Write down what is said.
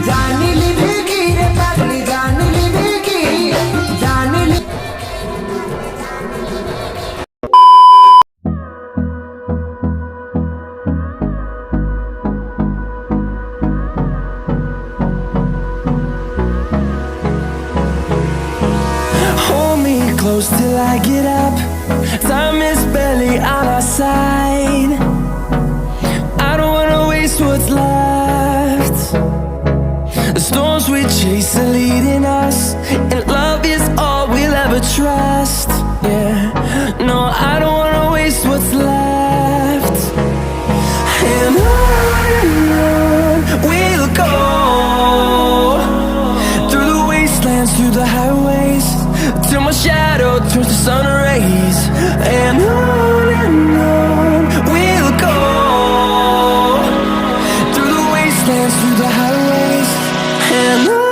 जान लिवेगी रे पगली जान लिवेगी जान ली Hold me close till I get up. Time is barely on our side. I don't wanna waste what's left. The storms we chase are leading us, and love is all we'll ever trust. Yeah, no, I don't wanna waste what's left. And on we'll go, through the wastelands, through the highways, till my shadow turns to sun rays. And on we'll go, through the wastelands, through the highways, and on.